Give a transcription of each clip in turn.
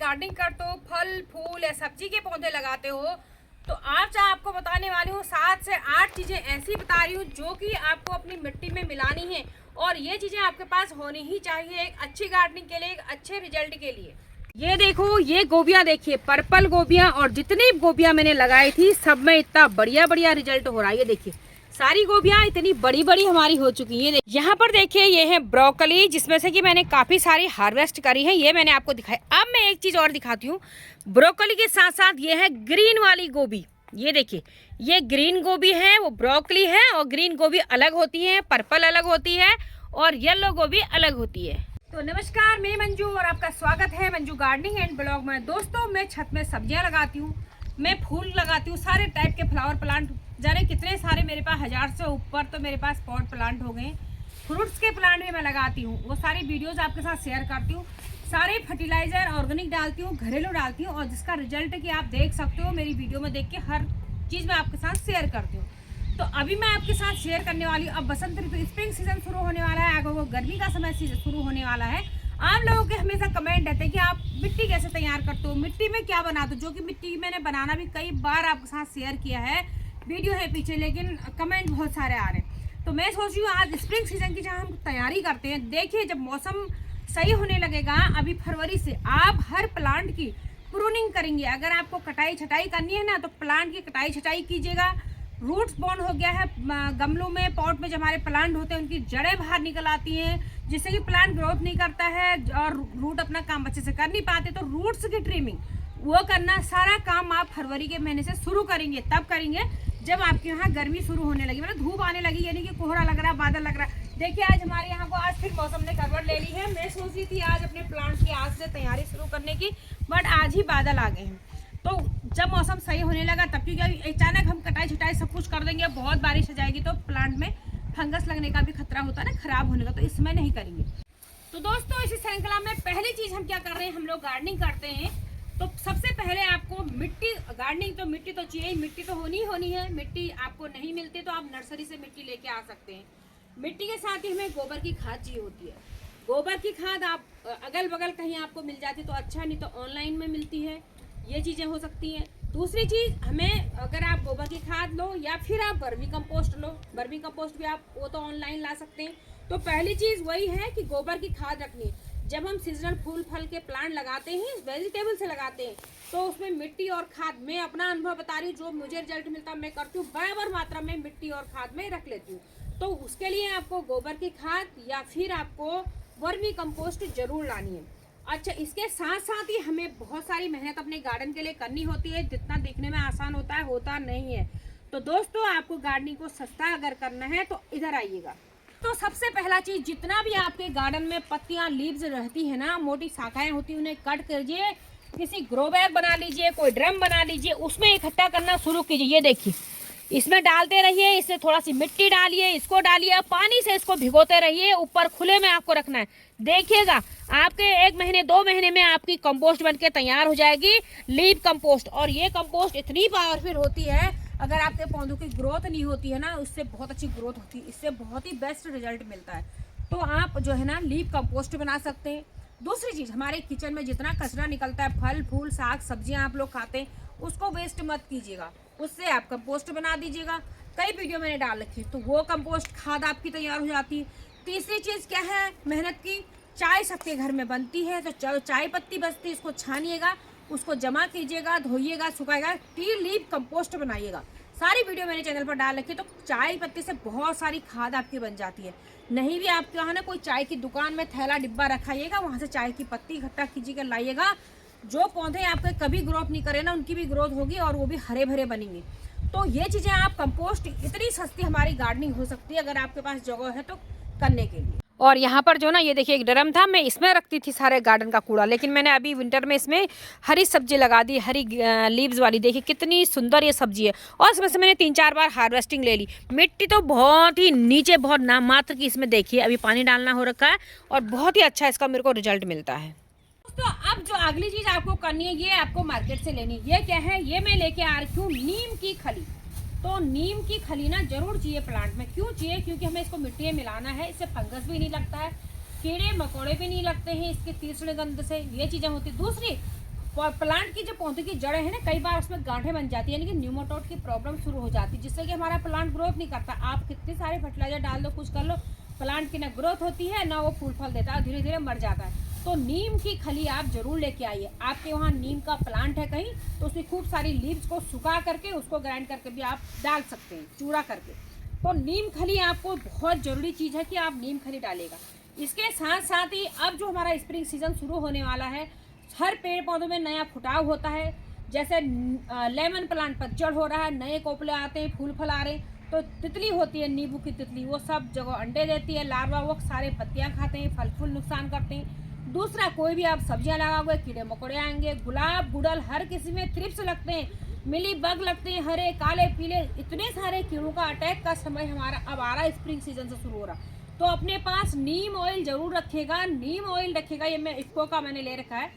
Gardening करते हो, फल फूल या सब्जी के पौधे लगाते हो, तो आज आपको बताने वाली हूँ 7 से 8 चीज़ें ऐसी बता रही हूँ जो कि आपको अपनी मिट्टी में मिलानी है। और ये चीज़ें आपके पास होनी ही चाहिए एक अच्छी गार्डनिंग के लिए, एक अच्छे रिजल्ट के लिए। ये देखो, ये गोबियाँ देखिए, पर्पल गोबियाँ, और जितनी गोबियाँ मैंने लगाई थी सब में इतना बढ़िया बढ़िया रिजल्ट हो रहा है। ये देखिए, सारी गोबियाँ इतनी बड़ी बड़ी हमारी हो चुकी हैं। यहाँ पर देखिए, ये है ब्रोकली, जिसमें से कि मैंने काफ़ी सारी हार्वेस्ट करी है। ये मैंने आपको दिखाई। अब मैं एक चीज़ और दिखाती हूँ। ब्रोकली के साथ साथ ये है ग्रीन वाली गोभी। ये देखिए, ये ग्रीन गोभी है, वो ब्रोकली है। और ग्रीन गोभी अलग होती है, पर्पल अलग होती है, और येलो गोभी अलग होती है। तो नमस्कार, मैं मंजू और आपका स्वागत है मंजू गार्डनिंग एंड ब्लॉग में। दोस्तों, मैं छत में सब्जियां लगाती हूँ, मैं फूल लगाती हूँ, सारे टाइप के फ्लावर प्लांट, जाने कितने सारे मेरे पास 1000 से ऊपर तो मेरे पास पॉट प्लांट हो गए। फ्रूट्स के प्लांट भी मैं लगाती हूँ, वो सारी वीडियोस आपके साथ शेयर करती हूँ। सारे फर्टिलाइजर ऑर्गेनिक डालती हूँ, घरेलू डालती हूँ, और जिसका रिजल्ट कि आप देख सकते हो मेरी वीडियो में देख के, हर चीज़ मैं आपके साथ शेयर करती हूँ। तो अभी मैं आपके साथ शेयर करने वाली हूँ, अब बसंत ऋतु स्प्रिंग सीजन शुरू होने वाला है, आगे वो गर्मी का समय शुरू होने वाला है। आप लोगों के हमेशा कमेंट रहते हैं कि आप मिट्टी कैसे तैयार करते हो, मिट्टी में क्या बनाते हो, जो कि मिट्टी मैंने बनाना भी कई बार आपके साथ शेयर किया है, वीडियो है पीछे, लेकिन कमेंट बहुत सारे आ रहे हैं। तो मैं सोच रही हूँ आज स्प्रिंग सीजन की जहाँ हम तैयारी करते हैं। देखिए, जब मौसम सही होने लगेगा, अभी फरवरी से आप हर प्लांट की प्रूनिंग करेंगे। अगर आपको कटाई छटाई करनी है ना, तो प्लांट की कटाई छटाई कीजिएगा। रूट्स बॉन्ड हो गया है गमलों में, पॉट में, जो हमारे प्लांट होते हैं उनकी जड़ें बाहर निकल आती हैं, जिससे कि प्लांट ग्रोथ नहीं करता है और रूट अपना काम अच्छे से कर नहीं पाते। तो रूट्स की ट्रिमिंग वो करना, सारा काम आप फरवरी के महीने से शुरू करेंगे। तब करेंगे जब आपके यहाँ गर्मी शुरू होने लगी, मतलब धूप आने लगी, यानी कि कोहरा लग रहा, बादल लग रहा। देखिए, आज हमारे यहाँ को आज फिर मौसम ने करवट ले ली है। मैं सोच रही थी आज अपने प्लांट की आज से तैयारी शुरू करने की, बट आज ही बादल आ गए हैं। तो जब मौसम सही होने लगा तब, क्योंकि अचानक हम कटाई छटाई सब कुछ कर देंगे, बहुत बारिश हो जाएगी तो प्लांट में फंगस लगने का भी खतरा होता है ना, खराब होने का, तो इसमें नहीं करेंगे। तो दोस्तों, इसी श्रृंखला में पहली चीज हम क्या कर रहे हैं, हम लोग गार्डनिंग करते हैं तो सबसे पहले आपको मिट्टी, गार्डनिंग तो मिट्टी तो चाहिए, मिट्टी तो होनी है। मिट्टी आपको नहीं मिलती तो आप नर्सरी से मिट्टी लेके आ सकते हैं। मिट्टी के साथ ही हमें गोबर की खाद चाहिए होती है। गोबर की खाद आप अगल बगल कहीं आपको मिल जाती तो अच्छा, नहीं तो ऑनलाइन में मिलती है, ये चीज़ें हो सकती हैं। दूसरी चीज़, हमें अगर आप गोबर की खाद लो या फिर आप वर्मी कंपोस्ट लो, वर्मी कंपोस्ट भी आप वो तो ऑनलाइन ला सकते हैं। तो पहली चीज़ वही है कि गोबर की खाद रखनी है। जब हम सीजनल फूल फल के प्लांट लगाते हैं, वेजिटेबल से लगाते हैं, तो उसमें मिट्टी और खाद, मैं अपना अनुभव बता रही हूँ, जो मुझे रिजल्ट मिलता है मैं करती हूँ, बराबर मात्रा में मिट्टी और खाद में रख लेती हूँ। तो उसके लिए आपको गोबर की खाद या फिर आपको वर्मी कंपोस्ट जरूर लानी है। अच्छा, इसके साथ साथ ही हमें बहुत सारी मेहनत अपने गार्डन के लिए करनी होती है। जितना दिखने में आसान होता है, होता नहीं है। तो दोस्तों, आपको गार्डनिंग को सस्ता अगर करना है तो इधर आइएगा। तो सबसे पहला चीज, जितना भी आपके गार्डन में पत्तियां, लीव्स रहती है ना, मोटी शाखाएं होती है, उन्हें कट कीजिए, किसी ग्रो बैग बना लीजिए, कोई ड्रम बना लीजिए, उसमें इकट्ठा करना शुरू कीजिए। ये देखिए, इसमें डालते रहिए, इससे थोड़ा सी मिट्टी डालिए, इसको डालिए, पानी से इसको भिगोते रहिए, ऊपर खुले में आपको रखना है। देखिएगा, आपके 1 महीने 2 महीने में आपकी कंपोस्ट बनके तैयार हो जाएगी, लीव कंपोस्ट। और ये कंपोस्ट इतनी पावरफुल होती है, अगर आपके पौधों की ग्रोथ नहीं होती है ना, उससे बहुत अच्छी ग्रोथ होती है, इससे बहुत ही बेस्ट रिजल्ट मिलता है। तो आप जो है ना, लीव कंपोस्ट बना सकते हैं। दूसरी चीज़, हमारे किचन में जितना कचरा निकलता है, फल फूल साग सब्जियां आप लोग खाते हैं, उसको वेस्ट मत कीजिएगा, उससे आप कंपोस्ट बना दीजिएगा। कई वीडियो मैंने डाल रखी है, तो वो कंपोस्ट खाद आपकी तैयार हो जाती है। तीसरी चीज़ क्या है, मेहनत की, चाय सबके घर में बनती है, तो चाय पत्ती बचती है, इसको छानिएगा, उसको जमा कीजिएगा, धोइएगा, सुखाएगा, टी लीव कंपोस्ट बनाइएगा। सारी वीडियो मैंने चैनल पर डाल रखी है। तो चाय पत्ती से बहुत सारी खाद आपकी बन जाती है। नहीं भी आपके यहाँ ना कोई चाय की दुकान में थैला डिब्बा रखाइएगा, वहाँ से चाय की पत्ती इकट्ठा कीजिएगा, लाइएगा। जो पौधे आपके कभी ग्रोथ नहीं करे ना, उनकी भी ग्रोथ होगी और वो भी हरे भरे बनेंगे। तो ये चीज़ें आप कंपोस्ट, इतनी सस्ती हमारी गार्डनिंग हो सकती है अगर आपके पास जगह है तो, करने के लिए। और यहाँ पर जो ना, ये देखिए, एक ड्रम था, मैं इसमें रखती थी सारे गार्डन का कूड़ा, लेकिन मैंने अभी विंटर में इसमें हरी सब्जी लगा दी, हरी लीव्स वाली। देखिए कितनी सुंदर ये सब्जी है, और इसमें से मैंने 3-4 बार हार्वेस्टिंग ले ली। मिट्टी तो बहुत ही नीचे, बहुत नाम मात्र की इसमें, देखिए अभी पानी डालना हो रखा है, और बहुत ही अच्छा इसका मेरे को रिजल्ट मिलता है। तो अब जो अगली चीज़ आपको करनी है, ये आपको मार्केट से लेनी है। ये क्या है, ये मैं लेके आ रही हूँ नीम की खली। तो नीम की खली ना जरूर चाहिए प्लांट में। क्यों चाहिए, क्योंकि हमें इसको मिट्टी में मिलाना है, इससे फंगस भी नहीं लगता है, कीड़े मकोड़े भी नहीं लगते हैं इसके तीसरे गंध से, ये चीज़ें होती। दूसरी, प्लांट की जो पौधे की जड़ें हैं ना, कई बार उसमें गांठें बन जाती है, यानी कि न्यूमाटोड की प्रॉब्लम शुरू हो जाती है, जिससे कि हमारा प्लांट ग्रोथ नहीं करता। आप कितने सारे फर्टिलाइजर डाल दो, कुछ कर लो, प्लांट की ना ग्रोथ होती है ना वो फूल फल देता है, धीरे धीरे मर जाता है। तो नीम की खली आप जरूर लेके आइए। आपके वहाँ नीम का प्लांट है कहीं तो उसकी खूब सारी लीव्स को सुखा करके उसको ग्राइंड करके भी आप डाल सकते हैं, चूड़ा करके। तो नीम खली आपको बहुत ज़रूरी चीज़ है कि आप नीम खली डालेगा। इसके साथ साथ ही अब जो हमारा स्प्रिंग सीजन शुरू होने वाला है, हर पेड़ पौधों में नया फुटाव होता है। जैसे लेमन प्लांट पतझड़ हो रहा है, नए कोपले आते हैं, फूल फल आ रहे हैं। तो तितली होती है, नींबू की तितली, वो सब जगह अंडे देती है, लार्वा वो सारे पत्तियां खाते हैं, फल फूल नुकसान करते हैं। दूसरा, कोई भी आप सब्जियां लगाओगे कीड़े मकोड़े आएंगे। गुलाब गुड़ल हर किसी में थ्रिप्स लगते हैं, मिली बग लगते हैं, हरे काले पीले, इतने सारे कीड़ों का अटैक का समय हमारा अब आ रहा है, स्प्रिंग सीजन से शुरू हो रहा। तो अपने पास नीम ऑयल जरूर रखेगा, नीम ऑयल रखेगा। ये मैं इफ्को का मैंने ले रखा है,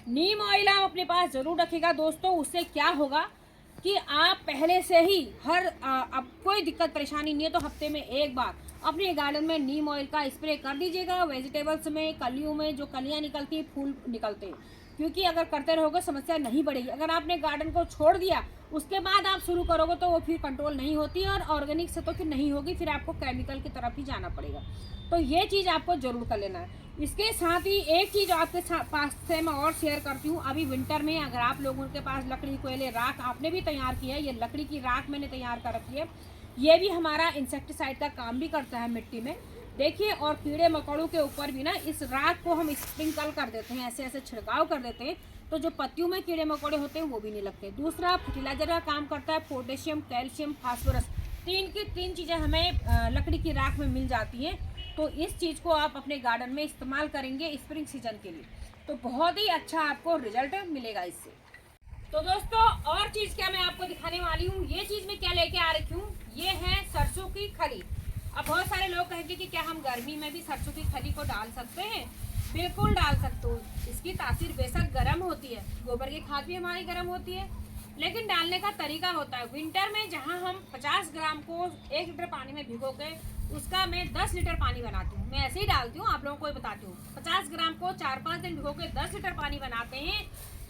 नीम ऑयल आप अपने पास जरूर रखेगा दोस्तों। उससे क्या होगा कि आप पहले से ही अब कोई दिक्कत परेशानी नहीं है तो हफ्ते में एक बार अपने गार्डन में नीम ऑयल का स्प्रे कर दीजिएगा। वेजिटेबल्स में, कलियों में जो कलियां निकलती हैं, फूल निकलते हैं, क्योंकि अगर करते रहोगे समस्या नहीं बढ़ेगी। अगर आपने गार्डन को छोड़ दिया उसके बाद आप शुरू करोगे तो वो फिर कंट्रोल नहीं होती है, और ऑर्गेनिक से तो फिर नहीं होगी, फिर आपको केमिकल की तरफ ही जाना पड़ेगा। तो ये चीज़ आपको जरूर कर लेना है। इसके साथ ही एक चीज़ आपके पास से मैं और शेयर करती हूँ। अभी विंटर में अगर आप लोगों के पास लकड़ी, कोयले, राख आपने भी तैयार किया है, ये लकड़ी की राख मैंने तैयार कर रखी है, ये भी हमारा इंसेक्टिसाइड का काम भी करता है मिट्टी में, देखिए। और कीड़े मकोड़ों के ऊपर भी ना इस राख को हम स्प्रिंकल कर देते हैं, ऐसे ऐसे छिड़काव कर देते हैं, तो जो पत्तियों में कीड़े मकोड़े होते हैं वो भी नहीं लगते। दूसरा, फर्टिलाइजर का काम करता है, पोटेशियम, कैल्शियम, फास्फोरस, तीन चीज़ें हमें लकड़ी की राख में मिल जाती हैं। तो इस चीज़ को आप अपने गार्डन में इस्तेमाल करेंगे स्प्रिंग सीजन के लिए तो बहुत ही अच्छा आपको रिजल्ट मिलेगा इससे। तो दोस्तों, और चीज़ क्या मैं आपको दिखाने वाली हूँ, ये चीज़ मैं क्या लेके आ रखी हूँ, ये है सरसों की खली। अब बहुत सारे लोग कहेंगे कि क्या हम गर्मी में भी सरसों की खली को डाल सकते हैं? बिल्कुल डाल सकते हो। इसकी तासीर बेशक गर्म होती है, गोबर की खाद भी हमारी गर्म होती है, लेकिन डालने का तरीका होता है। विंटर में जहाँ हम 50 ग्राम को 1 लीटर पानी में भिगो के उसका मैं 10 लीटर पानी बनाती हूँ, मैं ऐसे ही डालती हूँ, आप लोगों को बताती हूँ। 50 ग्राम को 4-5 दिन भिगो के 10 लीटर पानी बनाते हैं।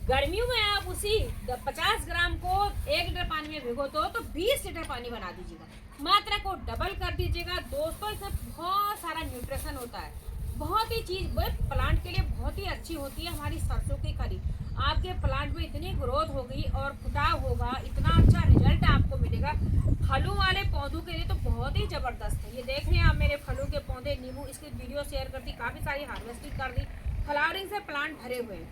गर्मियों में आप उसी 50 ग्राम को 1 लीटर पानी में भिगो तो 20 लीटर पानी बना दीजिएगा, मात्रा को डबल कर दीजिएगा। दोस्तों, इसमें बहुत सारा न्यूट्रिशन होता है, बहुत ही चीज़ प्लांट के लिए बहुत ही अच्छी होती है हमारी सरसों की खली। आपके प्लांट में इतनी ग्रोथ होगी और फुटाव होगा, इतना अच्छा रिजल्ट आपको मिलेगा। फलों वाले पौधों के लिए तो बहुत ही ज़बरदस्त है। ये देख रहे हैं आप मेरे फलों के पौधे, नींबू, इसकी वीडियो शेयर कर दी, काफ़ी सारी हार्वेस्टिंग कर दी, फ्लावरिंग से प्लांट भरे हुए हैं।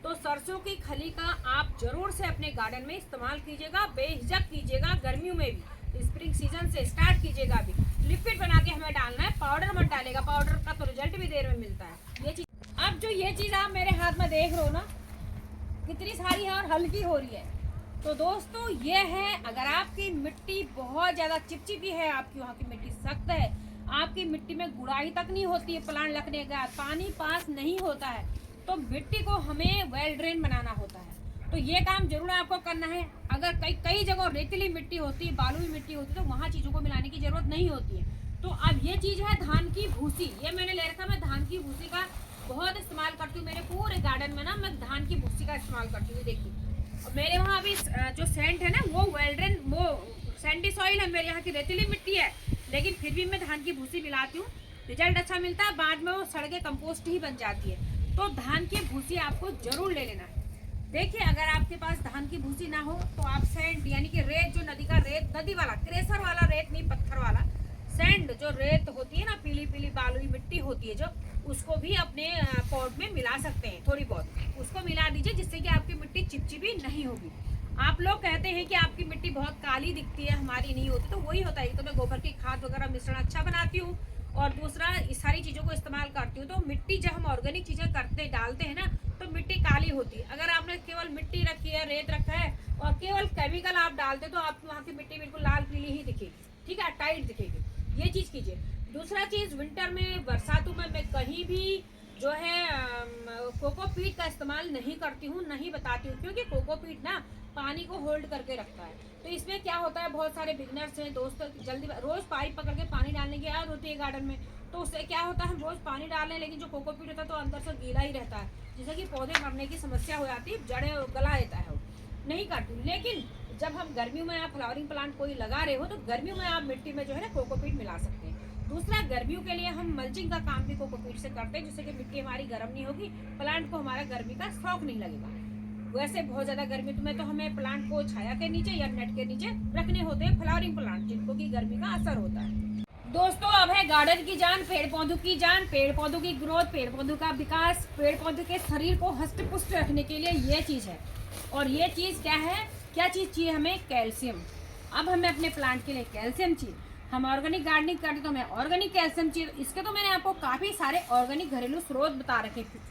तो सरसों की खली का आप जरूर से अपने गार्डन में इस्तेमाल कीजिएगा, बेहिचक कीजिएगा। गर्मियों में भी स्प्रिंग सीजन से स्टार्ट कीजिएगा। अभी लिक्विड बना के हमें डालना है, पाउडर मत डालेगा, पाउडर का तो रिजल्ट भी देर में मिलता है। ये चीज़, अब जो ये चीज़ आप मेरे हाथ में देख रहे हो ना, कितनी सारी है और हल्की हो रही है। तो दोस्तों, ये है, अगर आपकी मिट्टी बहुत ज़्यादा चिपचिपी है, आपकी वहाँ की मिट्टी सख्त है, आपकी मिट्टी में गुड़ाई तक नहीं होती है, प्लांट लगने का पानी पास नहीं होता है, तो मिट्टी को हमें वेल ड्रेन बनाना होता है। तो ये काम जरूर आपको करना है। अगर कई जगह रेतीली मिट्टी होती है, बालुई मिट्टी होती है, तो वहाँ चीज़ों को मिलाने की ज़रूरत नहीं होती है। तो अब ये चीज़ है धान की भूसी, ये मैंने ले रखा, मैं धान की भूसी का बहुत इस्तेमाल करती हूँ। मेरे पूरे गार्डन में ना मैं धान की भूसी का इस्तेमाल करती हूँ। देखिए, मेरे वहाँ अभी जो सैंड है ना, वो वेल ड्रेन, वो सैंडी सॉइल है, मेरे यहाँ की रेतीली मिट्टी है, लेकिन फिर भी मैं धान की भूसी मिलाती हूँ, रिजल्ट अच्छा मिलता है। बाद में वो सड़ के कंपोस्ट ही बन जाती है। तो धान की भूसी आपको जरूर ले लेना है। देखिए, अगर आपके पास धान की भूसी ना हो तो आप सैंड, यानी कि रेत, जो नदी का रेत, नदी वाला क्रेशर वाला रेत नहीं, पत्थर वाला सैंड, जो रेत होती है ना, पीली पीली बालुई मिट्टी होती है जो, उसको भी अपने पॉट में मिला सकते हैं। थोड़ी बहुत उसको मिला दीजिए, जिससे कि आपकी मिट्टी चिपचिपी नहीं होगी। आप लोग कहते हैं कि आपकी मिट्टी बहुत काली दिखती है, हमारी नहीं होती, तो वही होता है। तो मैं गोबर की खाद वगैरह मिश्रण अच्छा बनाती हूँ, और दूसरा इस सारी चीज़ों को इस्तेमाल करती हूँ। तो मिट्टी जब हम ऑर्गेनिक चीज़ें डालते हैं ना, तो मिट्टी काली होती है। अगर आपने केवल मिट्टी रखी है, रेत रखा है, और केवल केमिकल आप डालते, तो आपकी वहाँ की मिट्टी बिल्कुल लाल पीली ही दिखेगी, ठीक है, टाइट दिखेगी। ये चीज़ कीजिए। दूसरा चीज़, विंटर में, बरसातों में मैं कहीं भी जो है कोकोपीट का इस्तेमाल नहीं करती हूँ, नहीं बताती हूँ, क्योंकि कोकोपीट ना पानी को होल्ड करके रखता है। तो इसमें क्या होता है, बहुत सारे बिगनर्स हैं दोस्तों, जल्दी रोज पाइप पकड़ के पानी डालने की आदत होती है गार्डन में, तो उससे क्या होता है, हम रोज पानी डाल रहे हैं लेकिन जो कोकोपीट होता है तो अंदर से गीला ही रहता है, जिससे कि पौधे मरने की समस्या हो जाती है, जड़ें गला देता है, वो नहीं करती। लेकिन जब हम गर्मियों में आप फ्लावरिंग प्लांट कोई लगा रहे हो तो गर्मियों में आप मिट्टी में जो है ना कोकोपीट मिला सकते हैं। दूसरा, गर्मियों के लिए हम मल्चिंग का काम भी कोकोपीट से करते हैं, जिससे कि मिट्टी हमारी गर्म नहीं होगी, प्लांट को हमारा गर्मी का शौक नहीं लगेगा। वैसे बहुत ज़्यादा गर्मी में तो हमें प्लांट को छाया के नीचे या नेट के नीचे रखने होते हैं, फ्लावरिंग प्लांट जिनको की गर्मी का असर होता है। दोस्तों, अब है गार्डन की जान, पेड़ पौधों की जान, पेड़ पौधों की ग्रोथ, पेड़ पौधों का विकास, पेड़ पौधों के शरीर को हष्ट पुष्ट रखने के लिए ये चीज़ है। और ये चीज़ क्या है, क्या चीज़ चाहिए हमें? कैल्शियम। अब हमें अपने प्लांट के लिए कैल्शियम चाहिए। हम ऑर्गेनिक गार्डनिंग करते तो हमें ऑर्गेनिक कैल्शियम चाहिए। इसके तो मैंने आपको काफ़ी सारे ऑर्गेनिक घरेलू स्रोत बता रखे थे।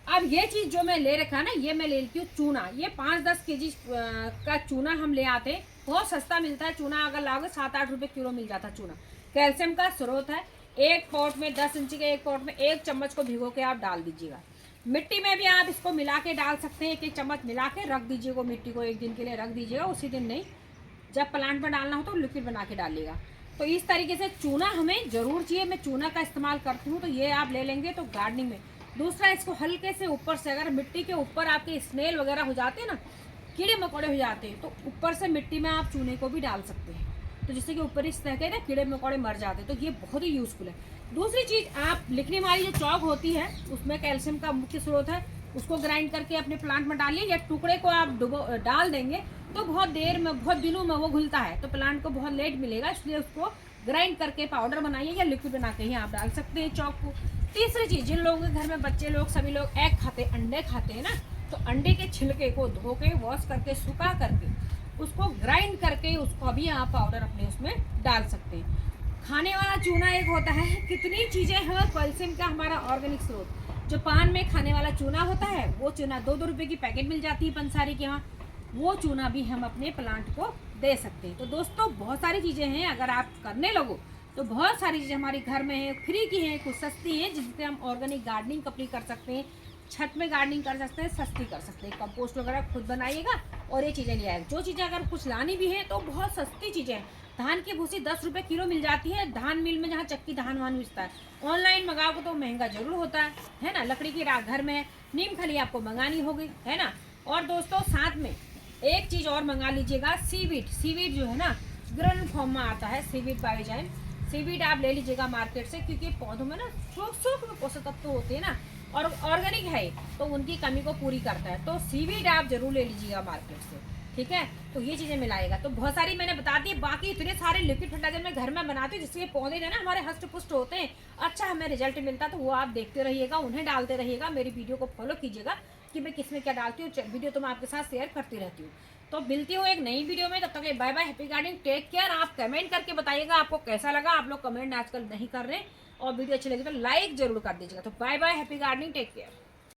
अब ये चीज़ जो मैं ले रखा ना, ये मैं ले लेती हूँ चूना। ये 5-10 केजी का चूना हम ले आते हैं, बहुत सस्ता मिलता है चूना। अगर लाओगे 7-8 रुपये किलो मिल जाता है चूना। कैल्शियम का स्रोत है। एक पॉट में 10 इंची के एक पॉट में 1 चम्मच को भिगो के आप डाल दीजिएगा। मिट्टी में भी आप इसको मिला के डाल सकते हैं, 1-1 चम्मच मिला के रख दीजिएगा मिट्टी को, 1 दिन के लिए रख दीजिएगा। उसी दिन नहीं, जब प्लांट में डालना हो तो लिक्विड बना के डालिएगा। तो इस तरीके से चूना हमें ज़रूर चाहिए। मैं चूना का इस्तेमाल करती हूँ, तो ये आप ले लेंगे तो गार्डनिंग में। दूसरा, इसको हल्के से ऊपर से, अगर मिट्टी के ऊपर आपके स्नेल वगैरह हो जाते हैं ना, कीड़े मकोड़े हो जाते हैं, तो ऊपर से मिट्टी में आप चूने को भी डाल सकते हैं, तो जिससे कि ऊपर इस तरह के ना कीड़े मकोड़े मर जाते हैं। तो ये बहुत ही यूज़फुल है। दूसरी चीज़, आप लिखने वाली जो चौक होती है उसमें कैल्शियम का मुख्य स्रोत है, उसको ग्राइंड करके अपने प्लांट में डालिए, या टुकड़े को आप डाल देंगे तो बहुत देर में, बहुत दिनों में वो घुलता है, तो प्लांट को बहुत लेट मिलेगा। इसलिए उसको ग्राइंड करके पाउडर बनाइए, या लिक्विड बना के ही आप डाल सकते हैं चौक को। तीसरी चीज़, जिन लोगों के घर में बच्चे लोग, सभी लोग एग खाते, अंडे खाते हैं ना, तो अंडे के छिलके को धो के, वॉश करके, सुखा करके, उसको ग्राइंड करके, उसको भी आप पाउडर अपने उसमें डाल सकते हैं। खाने वाला चूना एक होता है। कितनी चीज़ें हैं कैल्शियम का हमारा ऑर्गेनिक स्रोत। जो पान में खाने वाला चूना होता है, वो चूना 2-2 रुपये की पैकेट मिल जाती है पंसारी के यहाँ, वो चूना भी हम अपने प्लांट को दे सकते हैं। तो दोस्तों, बहुत सारी चीज़ें हैं, अगर आप करने लगो तो बहुत सारी चीज़ें हमारी घर में हैं, फ्री की हैं, कुछ सस्ती हैं, जिससे हम ऑर्गेनिक गार्डनिंग अपनी कर सकते हैं, छत में गार्डनिंग कर सकते हैं, सस्ती कर सकते हैं। कंपोस्ट वगैरह खुद बनाइएगा और ये चीज़ें ले आएगा। जो चीज़ें अगर कुछ लानी भी है तो बहुत सस्ती चीज़ें हैं। धान की भूसी 10 रुपये किलो मिल जाती है धान मिल में, जहाँ चक्की धान वान बेचता है। ऑनलाइन मंगाओगे तो महंगा जरूर होता है ना। लकड़ी की राख घर में है, नीम खली आपको मंगानी होगी, है ना। और दोस्तों, साथ में एक चीज़ और मंगा लीजिएगा, सीवीड। सीवीड जो है ना, ग्रन फॉर्म में आता है, सीवीड बायोजाइन। सीवीड आप ले लीजिएगा मार्केट से, क्योंकि पौधों में ना सूक्ष्म पोषक तत्व होते हैं ना, और ऑर्गेनिक है तो उनकी कमी को पूरी करता है। तो सीवीड आप जरूर ले लीजिएगा मार्केट से, ठीक है। तो ये चीज़ें मिलाएगा। तो बहुत सारी मैंने बता दी, बाकी इतने सारे लिक्विड फर्टिलाइजर मैं घर में बनाती हूँ, जिससे पौधे जो ना हमारे हष्ट पुष्ट होते हैं, अच्छा हमें रिजल्ट मिलता है। तो वो आप देखते रहिएगा, उन्हें डालते रहिएगा, मेरी वीडियो को फॉलो कीजिएगा कि मैं किस में क्या डालती हूँ। वीडियो तो मैं आपके साथ शेयर करती रहती हूँ। तो मिलती हूँ एक नई वीडियो में, तब तक bye bye, happy gardening, take care. आप कमेंट करके बताइएगा आपको कैसा लगा। आप लोग कमेंट आजकल नहीं कर रहे, और वीडियो अच्छी लगी तो लाइक जरूर कर दीजिएगा। तो bye bye, happy gardening, take care.